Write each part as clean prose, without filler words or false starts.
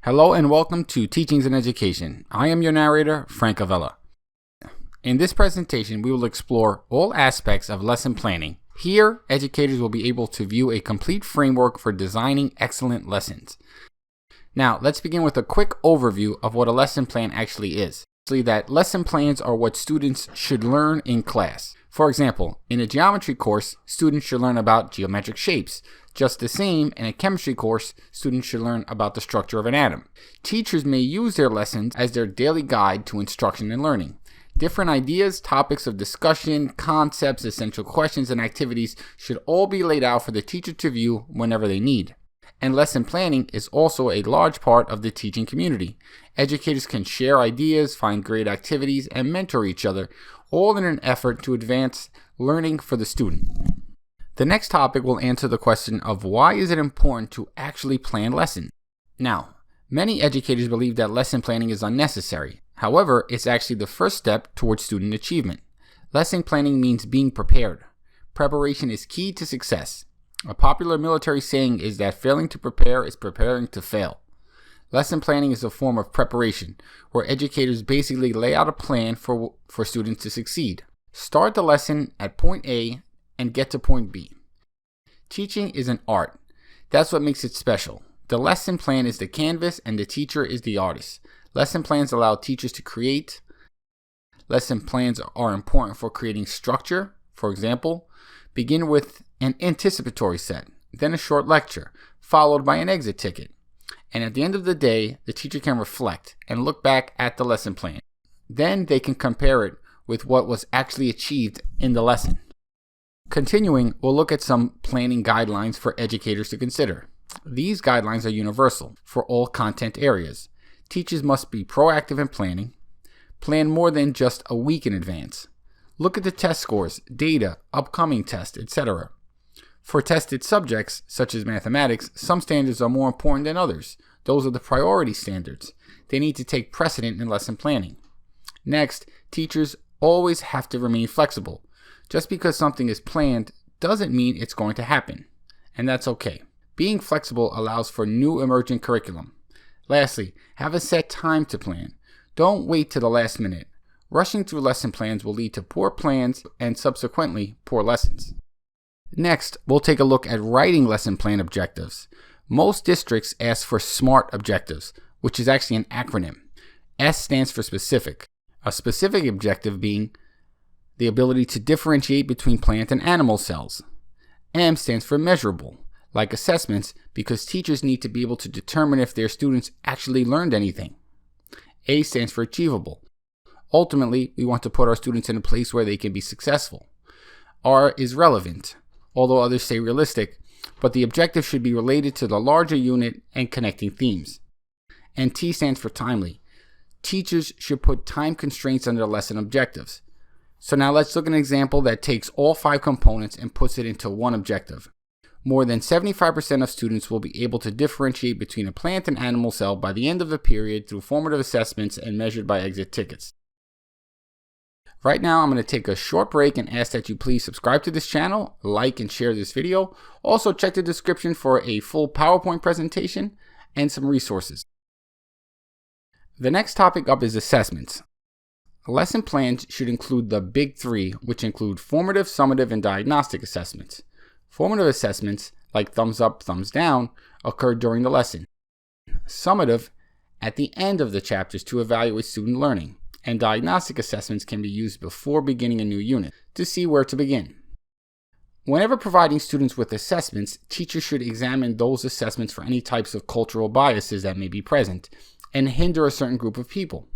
Hello and welcome to Teachings in Education. I am your narrator, Frank Avella. In this presentation, we will explore all aspects of lesson planning. Here, educators will be able to view a complete framework for designing excellent lessons. Now, let's begin with a quick overview of what a lesson plan actually is. That lesson plans are what students should learn in class. For example, in a geometry course, students should learn about geometric shapes. Just the same, in a chemistry course, students should learn about the structure of an atom. Teachers may use their lessons as their daily guide to instruction and learning. Different ideas, topics of discussion, concepts, essential questions, and activities should all be laid out for the teacher to view whenever they need. And lesson planning is also a large part of the teaching community. Educators can share ideas, find great activities, and mentor each other, all in an effort to advance learning for the student. The next topic will answer the question of why is it important to actually plan lessons. Now, many educators believe that lesson planning is unnecessary. However, it's actually the first step towards student achievement. Lesson planning means being prepared. Preparation is key to success. A popular military saying is that failing to prepare is preparing to fail. Lesson planning is a form of preparation, where educators basically lay out a plan for students to succeed. Start the lesson at point A and get to point B. Teaching is an art. That's what makes it special. The lesson plan is the canvas and the teacher is the artist. Lesson plans allow teachers to create. Lesson plans are important for creating structure. For example, begin with an anticipatory set, then a short lecture, followed by an exit ticket. And at the end of the day, the teacher can reflect and look back at the lesson plan. Then they can compare it with what was actually achieved in the lesson. Continuing, we'll look at some planning guidelines for educators to consider. These guidelines are universal for all content areas. Teachers must be proactive in planning. Plan more than just a week in advance. Look at the test scores, data, upcoming tests, etc. For tested subjects, such as mathematics, some standards are more important than others. Those are the priority standards. They need to take precedent in lesson planning. Next, teachers always have to remain flexible. Just because something is planned doesn't mean it's going to happen, and that's okay. Being flexible allows for new emergent curriculum. Lastly, have a set time to plan. Don't wait to the last minute. Rushing through lesson plans will lead to poor plans and subsequently poor lessons. Next, we'll take a look at writing lesson plan objectives. Most districts ask for SMART objectives, which is actually an acronym. S stands for specific. A specific objective being the ability to differentiate between plant and animal cells. M stands for measurable, like assessments, because teachers need to be able to determine if their students actually learned anything. A stands for achievable. Ultimately, we want to put our students in a place where they can be successful. R is relevant, although others say realistic, but the objective should be related to the larger unit and connecting themes. And T stands for timely. Teachers should put time constraints on their lesson objectives. So now let's look at an example that takes all 5 components and puts it into one objective. More than 75% of students will be able to differentiate between a plant and animal cell by the end of the period through formative assessments and measured by exit tickets. Right now, I'm going to take a short break and ask that you please subscribe to this channel, like and share this video. Also, check the description for a full PowerPoint presentation and some resources. The next topic up is assessments. Lesson plans should include the big 3, which include formative, summative, and diagnostic assessments. Formative assessments, like thumbs up, thumbs down, occur during the lesson. Summative, at the end of the chapters to evaluate student learning. And diagnostic assessments can be used before beginning a new unit to see where to begin. Whenever providing students with assessments, teachers should examine those assessments for any types of cultural biases that may be present and hinder a certain group of people.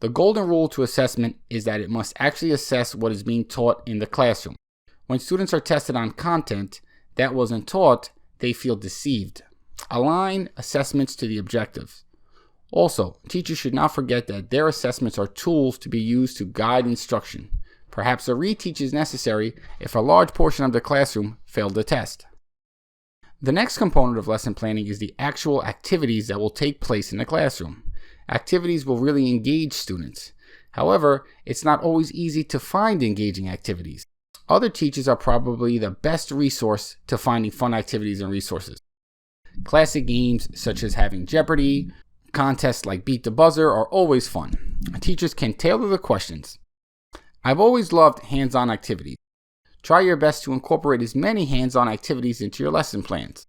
The golden rule to assessment is that it must actually assess what is being taught in the classroom. When students are tested on content that wasn't taught, they feel deceived. Align assessments to the objectives. Also, teachers should not forget that their assessments are tools to be used to guide instruction. Perhaps a reteach is necessary if a large portion of the classroom failed the test. The next component of lesson planning is the actual activities that will take place in the classroom. Activities will really engage students. However, it's not always easy to find engaging activities. Other teachers are probably the best resource to finding fun activities and resources. Classic games such as having Jeopardy! Contests like Beat the Buzzer are always fun. Teachers can tailor the questions. I've always loved hands-on activities. Try your best to incorporate as many hands-on activities into your lesson plans.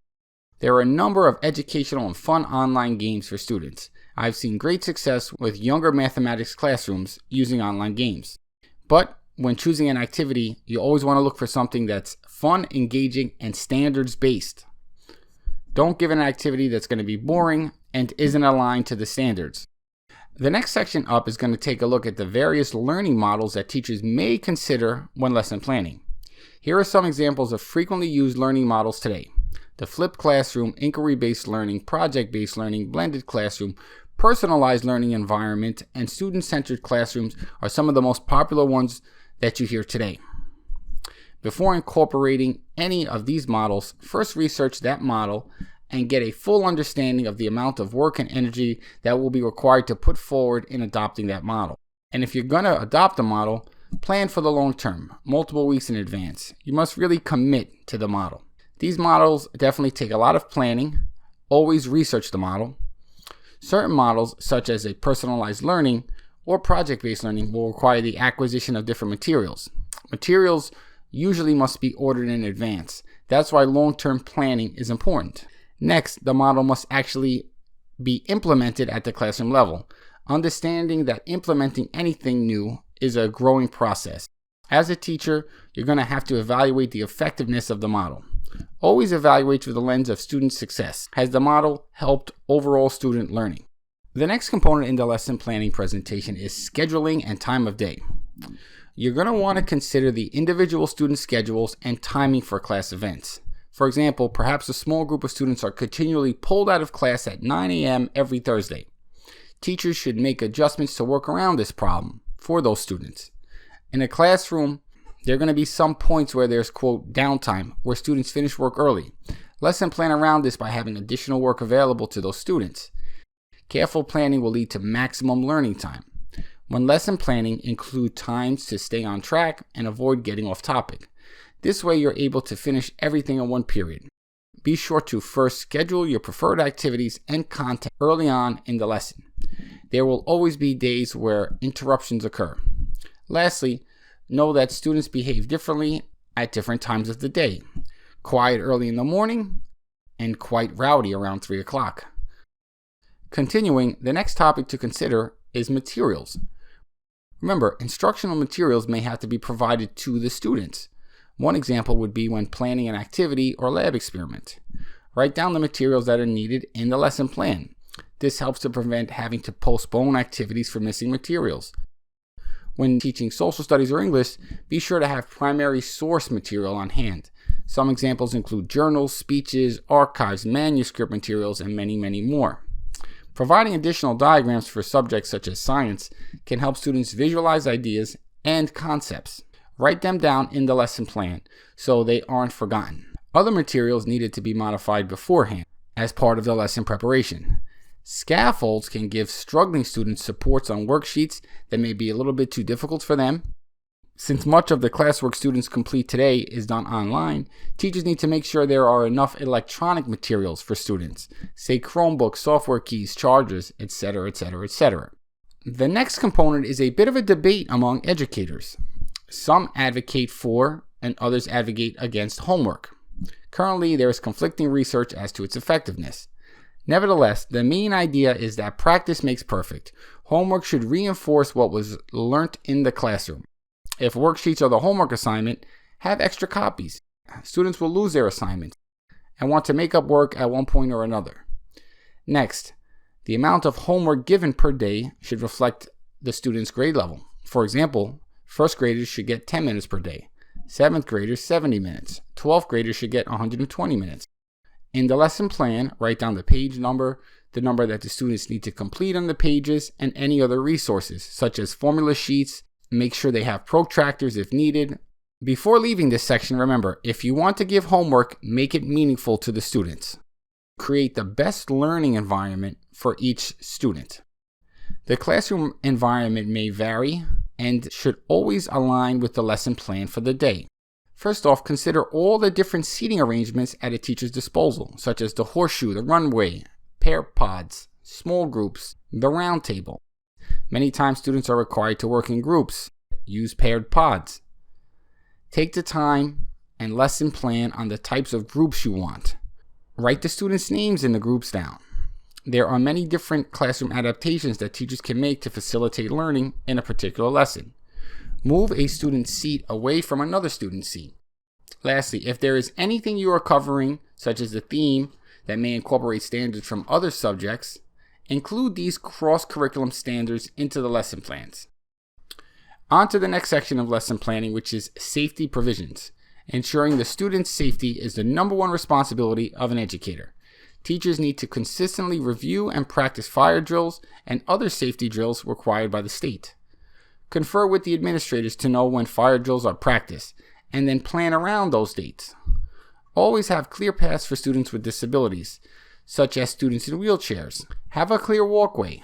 There are a number of educational and fun online games for students. I've seen great success with younger mathematics classrooms using online games. But when choosing an activity, you always want to look for something that's fun, engaging, and standards-based. Don't give an activity that's going to be boring and isn't aligned to the standards. The next section up is going to take a look at the various learning models that teachers may consider when lesson planning. Here are some examples of frequently used learning models today. The flipped classroom, inquiry-based learning, project-based learning, blended classroom, personalized learning environment, and student-centered classrooms are some of the most popular ones that you hear today. Before incorporating any of these models, first research that model and get a full understanding of the amount of work and energy that will be required to put forward in adopting that model. And if you're going to adopt a model, plan for the long term, multiple weeks in advance. You must really commit to the model. These models definitely take a lot of planning. Always research the model. Certain models, such as a personalized learning or project-based learning, will require the acquisition of different materials. Materials usually must be ordered in advance. That's why long-term planning is important. Next, the model must actually be implemented at the classroom level. Understanding that implementing anything new is a growing process. As a teacher, you're going to have to evaluate the effectiveness of the model. Always evaluate through the lens of student success. Has the model helped overall student learning? The next component in the lesson planning presentation is scheduling and time of day. You're going to want to consider the individual student schedules and timing for class events. For example, perhaps a small group of students are continually pulled out of class at 9 a.m. every Thursday. Teachers should make adjustments to work around this problem for those students. In a classroom, there are going to be some points where there's, quote, downtime, where students finish work early. Lesson plan around this by having additional work available to those students. Careful planning will lead to maximum learning time. When lesson planning, include times to stay on track and avoid getting off topic. This way you're able to finish everything in one period. Be sure to first schedule your preferred activities and content early on in the lesson. There will always be days where interruptions occur. Lastly, know that students behave differently at different times of the day. Quiet early in the morning and quite rowdy around 3 o'clock. Continuing, the next topic to consider is materials. Remember, instructional materials may have to be provided to the students. One example would be when planning an activity or lab experiment. Write down the materials that are needed in the lesson plan. This helps to prevent having to postpone activities for missing materials. When teaching social studies or English, be sure to have primary source material on hand. Some examples include journals, speeches, archives, manuscript materials, and many, many more. Providing additional diagrams for subjects such as science can help students visualize ideas and concepts. Write them down in the lesson plan so they aren't forgotten. Other materials needed to be modified beforehand as part of the lesson preparation. Scaffolds can give struggling students supports on worksheets that may be a little bit too difficult for them. Since much of the classwork students complete today is done online, teachers need to make sure there are enough electronic materials for students, say Chromebooks, software keys, chargers, etc., etc., etc. The next component is a bit of a debate among educators. Some advocate for and others advocate against homework. Currently, there is conflicting research as to its effectiveness. Nevertheless, the main idea is that practice makes perfect. Homework should reinforce what was learnt in the classroom. If worksheets are the homework assignment, have extra copies. Students will lose their assignments and want to make up work at one point or another. Next, the amount of homework given per day should reflect the student's grade level. For example, first graders should get 10 minutes per day. 7th graders, 70 minutes. 12th graders should get 120 minutes. In the lesson plan, write down the page number, the number that the students need to complete on the pages, and any other resources, such as formula sheets. Make sure they have protractors if needed. Before leaving this section, remember, if you want to give homework, make it meaningful to the students. Create the best learning environment for each student. The classroom environment may vary and should always align with the lesson plan for the day. First off, consider all the different seating arrangements at a teacher's disposal, such as the horseshoe, the runway, pair pods, small groups, the round table. Many times students are required to work in groups. Use paired pods. Take the time and lesson plan on the types of groups you want. Write the students' names in the groups down. There are many different classroom adaptations that teachers can make to facilitate learning in a particular lesson. Move a student's seat away from another student's seat. Lastly, if there is anything you are covering, such as a theme that may incorporate standards from other subjects, include these cross-curriculum standards into the lesson plans. On to the next section of lesson planning, which is safety provisions. Ensuring the student's safety is the #1 responsibility of an educator. Teachers need to consistently review and practice fire drills and other safety drills required by the state. Confer with the administrators to know when fire drills are practiced, and then plan around those dates. Always have clear paths for students with disabilities, such as students in wheelchairs. Have a clear walkway.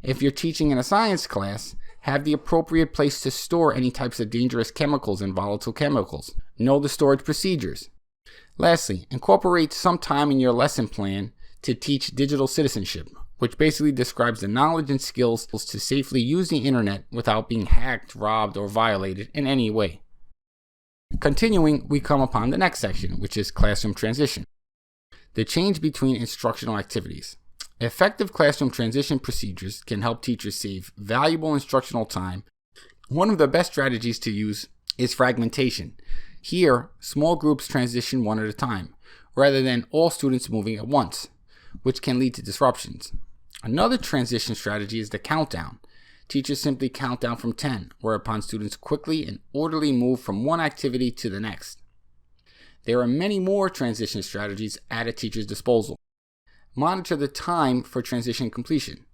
If you're teaching in a science class, have the appropriate place to store any types of dangerous chemicals and volatile chemicals. Know the storage procedures. Lastly, incorporate some time in your lesson plan to teach digital citizenship, which basically describes the knowledge and skills to safely use the internet without being hacked, robbed, or violated in any way. Continuing, we come upon the next section, which is classroom transition. The change between instructional activities. Effective classroom transition procedures can help teachers save valuable instructional time. One of the best strategies to use is fragmentation. Here, small groups transition one at a time, rather than all students moving at once, which can lead to disruptions. Another transition strategy is the countdown. Teachers simply count down from 10, whereupon students quickly and orderly move from one activity to the next. There are many more transition strategies at a teacher's disposal. Monitor the time for transition completion.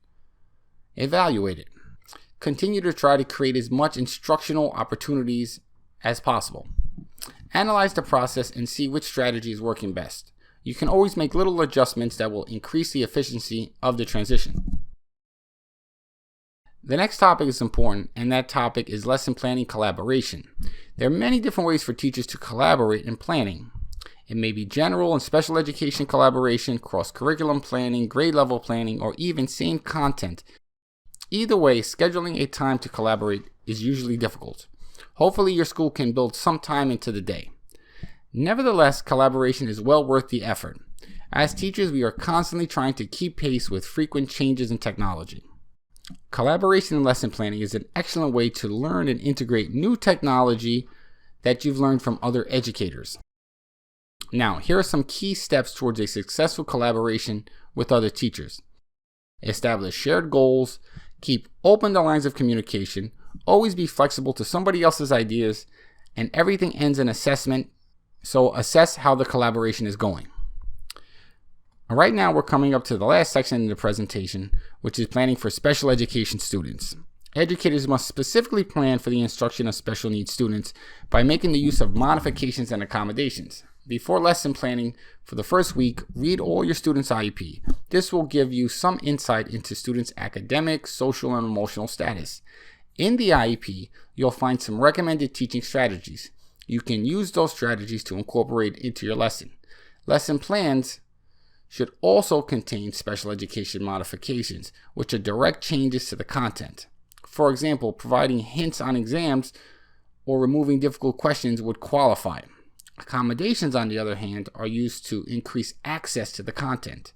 Evaluate it. Continue to try to create as much instructional opportunities as possible. Analyze the process and see which strategy is working best. You can always make little adjustments that will increase the efficiency of the transition. The next topic is important, and that topic is lesson planning collaboration. There are many different ways for teachers to collaborate in planning. It may be general and special education collaboration, cross-curriculum planning, grade level planning, or even same content. Either way, scheduling a time to collaborate is usually difficult. Hopefully your school can build some time into the day. Nevertheless, collaboration is well worth the effort. As teachers, we are constantly trying to keep pace with frequent changes in technology. Collaboration in lesson planning is an excellent way to learn and integrate new technology that you've learned from other educators. Now, here are some key steps towards a successful collaboration with other teachers. Establish shared goals, keep open the lines of communication, always be flexible to somebody else's ideas, and everything ends in assessment, so assess how the collaboration is going. Right now, we're coming up to the last section in the presentation, which is planning for special education students. Educators must specifically plan for the instruction of special needs students by making the use of modifications and accommodations. Before lesson planning for the first week, read all your students' IEP. This will give you some insight into students' academic, social, and emotional status. In the IEP, you'll find some recommended teaching strategies. You can use those strategies to incorporate into your lesson. Lesson plans should also contain special education modifications, which are direct changes to the content. For example, providing hints on exams or removing difficult questions would qualify. Accommodations, on the other hand, are used to increase access to the content,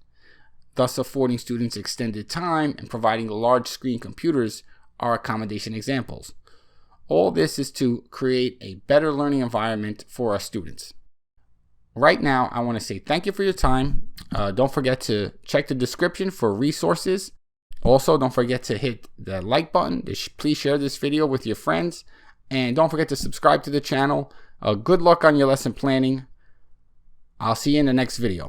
thus affording students extended time and providing large screen computers are accommodation examples. All this is to create a better learning environment for our students. Right now, I want to say thank you for your time. Don't forget to check the description for resources. Also, don't forget to hit the like button. Please share this video with your friends. And don't forget to subscribe to the channel. Good luck on your lesson planning. I'll see you in the next video.